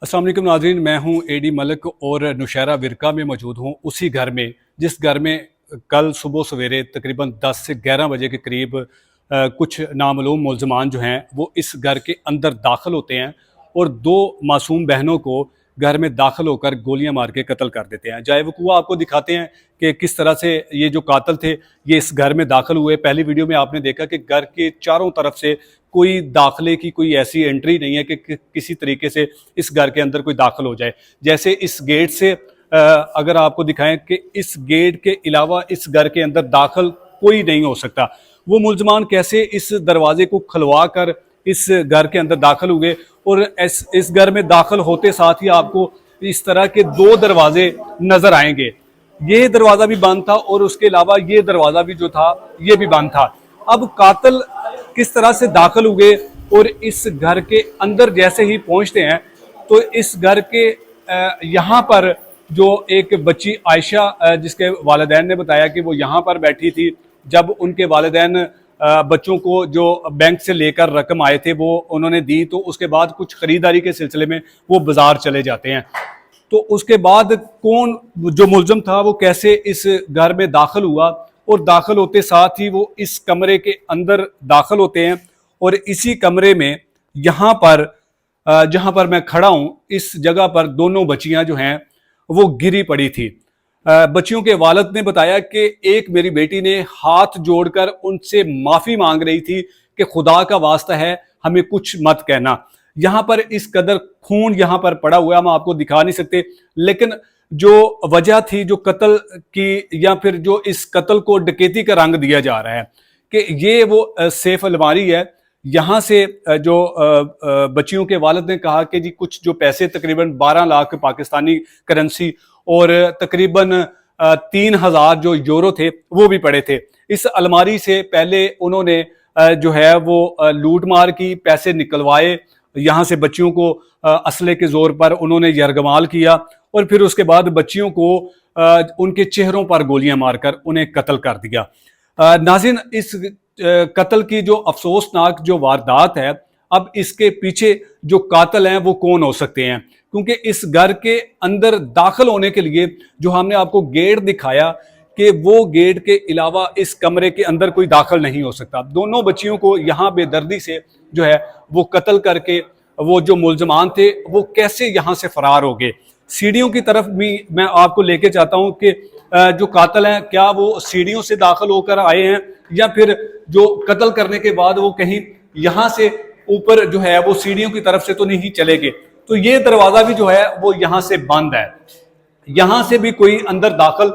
अस्सलाम वालेकुम नाज़रीन, मैं हूं एडी मलिक और नुशैरा विरका में मौजूद हूं, उसी घर में जिस घर में कल सुबह सवेरे तकरीबन 10 से 11 बजे के करीब कुछ नामालूम मुल्ज़मान जो हैं वो इस घर के अंदर दाखिल होते हैं और दो मासूम बहनों को घर में दाखिल होकर गोलियां मार के कत्ल कर देते हैं। जाए वक़ूआ आपको दिखाते हैं कि किस तरह से ये जो कातिल थे ये इस घर में दाखिल हुए। पहली वीडियो में आपने देखा कि घर के चारों तरफ से कोई दाखिले की कोई ऐसी एंट्री नहीं है कि किसी तरीके से इस घर के अंदर कोई दाखिल हो जाए। जैसे इस गेट से अगर आपको दिखाएं कि इस गेट के अलावा इस घर के अंदर दाखिल कोई नहीं हो सकता। वो मुल्ज़मान कैसे इस दरवाजे को खुलवा कर इस घर के अंदर दाखिल हुए और इस घर में दाखिल होते साथ ही आपको इस तरह के दो दरवाजे नजर आएंगे। ये दरवाजा भी बंद था और उसके अलावा ये दरवाजा भी जो था ये भी बंद था। अब कातिल किस तरह से दाखिल हुए और इस घर के अंदर जैसे ही पहुंचते हैं तो इस घर के यहाँ पर जो एक बच्ची आयशा जिसके वालिदैन ने बताया कि वो यहाँ पर बैठी थी जब उनके वालिदैन बच्चों को जो बैंक से लेकर रकम आए थे वो उन्होंने दी, तो उसके बाद कुछ खरीदारी के सिलसिले में वो बाजार चले जाते हैं। तो उसके बाद कौन जो मुल्ज़िम था वो कैसे इस घर में दाखिल हुआ और दाखिल होते साथ ही वो इस कमरे के अंदर दाखिल होते हैं और इसी कमरे में यहाँ पर जहाँ पर मैं खड़ा हूँ इस जगह पर दोनों बच्चियाँ जो हैं वो गिरी पड़ी थी। बच्चियों के वालिद ने बताया कि एक मेरी बेटी ने हाथ जोड़कर उनसे माफ़ी मांग रही थी कि खुदा का वास्ता है हमें कुछ मत कहना। यहाँ पर इस कदर खून यहाँ पर पड़ा हुआ हम आपको दिखा नहीं सकते, लेकिन जो वजह थी जो कत्ल की या फिर जो इस कत्ल को डकैती का रंग दिया जा रहा है कि ये वो सेफ अलमारी है। यहाँ से जो बच्चियों के वालिद ने कहा कि जी कुछ जो पैसे तकरीबन 12 लाख पाकिस्तानी करेंसी और तकरीबन 3,000 जो यूरो थे वो भी पड़े थे। इस अलमारी से पहले उन्होंने जो है वो लूट मार की, पैसे निकलवाए, यहाँ से बच्चियों को असले के जोर पर उन्होंने यरगमाल किया और फिर उसके बाद बच्चियों को उनके चेहरों पर गोलियां मारकर उन्हें कत्ल कर दिया। नाज़रीन, इस कत्ल की जो अफसोसनाक जो वारदात है, अब इसके पीछे जो कातिल हैं वो कौन हो सकते हैं, क्योंकि इस घर के अंदर दाखिल होने के लिए जो हमने आपको गेट दिखाया कि वो गेट के अलावा इस कमरे के अंदर कोई दाखिल नहीं हो सकता। दोनों बच्चियों को यहाँ बेदर्दी से जो है वो कत्ल करके वो जो मुल्ज़मान थे वो कैसे यहाँ से फरार हो गए। सीढ़ियों की तरफ भी मैं आपको लेके चाहता हूँ कि जो कातिल हैं क्या वो सीढ़ियों से दाखिल होकर आए हैं या फिर जो कत्ल करने के बाद वो कहीं यहाँ से ऊपर जो है वो सीढ़ियों की तरफ से तो नहीं चले गए। तो ये दरवाजा भी जो है वो यहाँ से बंद है, यहाँ से भी कोई अंदर दाखिल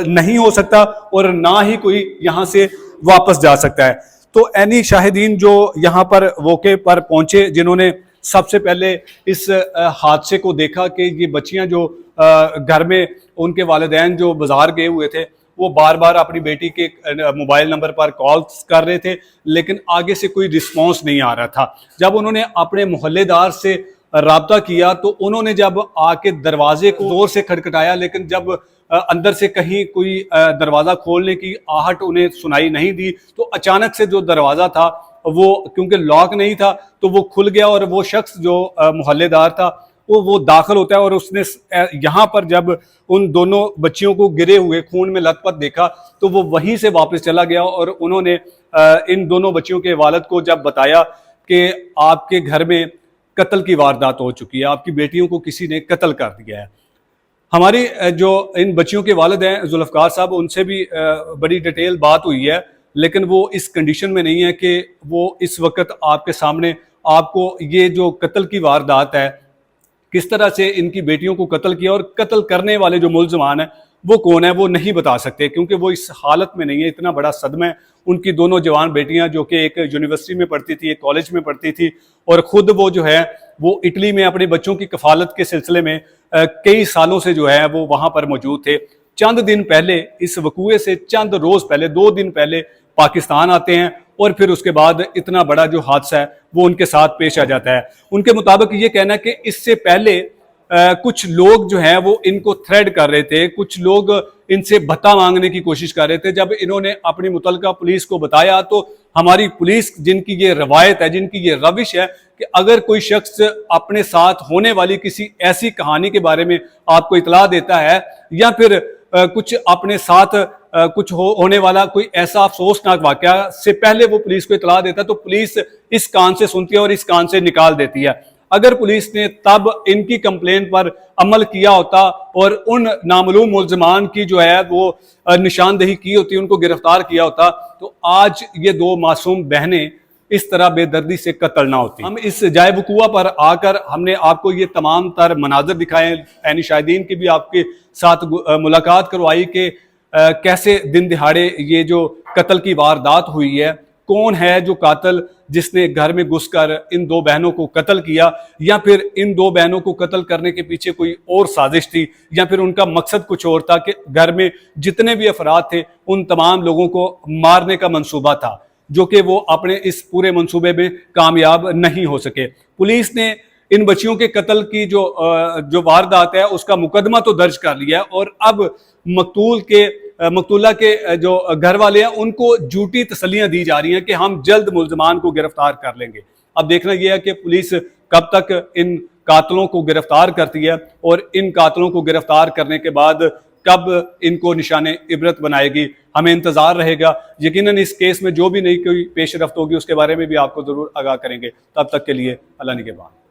नहीं हो सकता और ना ही कोई यहाँ से वापस जा सकता है। तो ऐनी शाहिदीन जो यहाँ पर मौके पर पहुंचे, जिन्होंने सबसे पहले इस हादसे को देखा कि ये बच्चियां जो घर में उनके वालिदैन जो बाजार गए हुए थे वो बार बार अपनी बेटी के मोबाइल नंबर पर कॉल्स कर रहे थे, लेकिन आगे से कोई रिस्पॉन्स नहीं आ रहा था। जब उन्होंने अपने मोहल्लेदार से राब्ता किया तो उन्होंने जब आके दरवाजे को जोर से खटखटाया, लेकिन जब अंदर से कहीं कोई दरवाज़ा खोलने की आहट उन्हें सुनाई नहीं दी तो अचानक से जो दरवाज़ा था वो क्योंकि लॉक नहीं था तो वो खुल गया और वो शख्स जो मोहल्लेदार था वो दाखिल होता है और उसने यहाँ पर जब उन दोनों बच्चियों को गिरे हुए खून में लथपथ देखा तो वो वहीं से वापस चला गया और उन्होंने इन दोनों बच्चियों के वालिद को जब बताया कि आपके घर में कत्ल की वारदात हो चुकी है, आपकी बेटियों को किसी ने कत्ल कर दिया है। हमारी जो इन बच्चियों के वालिद हैं जुल्फ़कार साहब, उनसे भी बड़ी डिटेल बात हुई है, लेकिन वो इस कंडीशन में नहीं है कि वो इस वक्त आपके सामने आपको ये जो कत्ल की वारदात है किस तरह से इनकी बेटियों को कत्ल किया और कत्ल करने वाले जो मुल्ज़मान हैं वो कौन है वो नहीं बता सकते, क्योंकि वो इस हालत में नहीं है। इतना बड़ा सदमा है। उनकी दोनों जवान बेटियां जो कि एक यूनिवर्सिटी में पढ़ती थी, एक कॉलेज में पढ़ती थी और ख़ुद वो जो है वो इटली में अपने बच्चों की कफालत के सिलसिले में कई सालों से जो है वो वहाँ पर मौजूद थे। चंद दिन पहले इस वकूए से चंद रोज़ पहले 2 दिन पहले पाकिस्तान आते हैं और फिर उसके बाद इतना बड़ा जो हादसा है वो उनके साथ पेश आ जाता है। उनके मुताबिक ये कहना है कि इससे पहले कुछ लोग जो हैं वो इनको थ्रेड कर रहे थे, कुछ लोग इनसे भत्ता मांगने की कोशिश कर रहे थे। जब इन्होंने अपनी मुतलका पुलिस को बताया तो हमारी पुलिस, जिनकी ये रवायत है, जिनकी ये रविश है कि अगर कोई शख्स अपने साथ होने वाली किसी ऐसी कहानी के बारे में आपको इतला देता है या फिर कुछ अपने साथ कुछ होने वाला कोई ऐसा अफसोसनाक वाकया से पहले वो पुलिस को इतला देता है, तो पुलिस इस कान से सुनती है और इस कान से निकाल देती है। अगर पुलिस ने तब इनकी कंप्लेन पर अमल किया होता और उन नामालूम मुल्ज़मान की जो है वो निशानदेही की होती, उनको गिरफ्तार किया होता, तो आज ये दो मासूम बहनें इस तरह बेदर्दी से कत्ल ना होती। हम इस जाए वकूआ पर आकर हमने आपको ये तमाम तर मनाजर दिखाए, ऐनी शाहिदीन की भी आपके साथ मुलाकात करवाई कि कैसे दिन दिहाड़े ये जो कत्ल की वारदात हुई है, कौन है जो कातिल जिसने घर में घुसकर इन दो बहनों को कत्ल किया, या फिर इन दो बहनों को कत्ल करने के पीछे कोई और साजिश थी, या फिर उनका मकसद कुछ और था कि घर में जितने भी अफराद थे उन तमाम लोगों को मारने का मंसूबा था, जो कि वो अपने इस पूरे मंसूबे में कामयाब नहीं हो सके। पुलिस ने इन बच्चियों के कत्ल की जो वारदात है उसका मुकदमा तो दर्ज कर लिया है और अब मकतूला के जो घर वाले हैं उनको झूठी तसल्लियां दी जा रही हैं कि हम जल्द मुल्ज़मान को गिरफ्तार कर लेंगे। अब देखना यह है कि पुलिस कब तक इन कातलों को गिरफ्तार करती है और इन कातलों को गिरफ्तार करने के बाद कब इनको निशाने इबरत बनाएगी, हमें इंतजार रहेगा। यकीनन इस केस में जो भी नई कोई पेशरफ्त होगी उसके बारे में भी आपको जरूर आगाह करेंगे। तब तक के लिए अल्लाह निगहबान।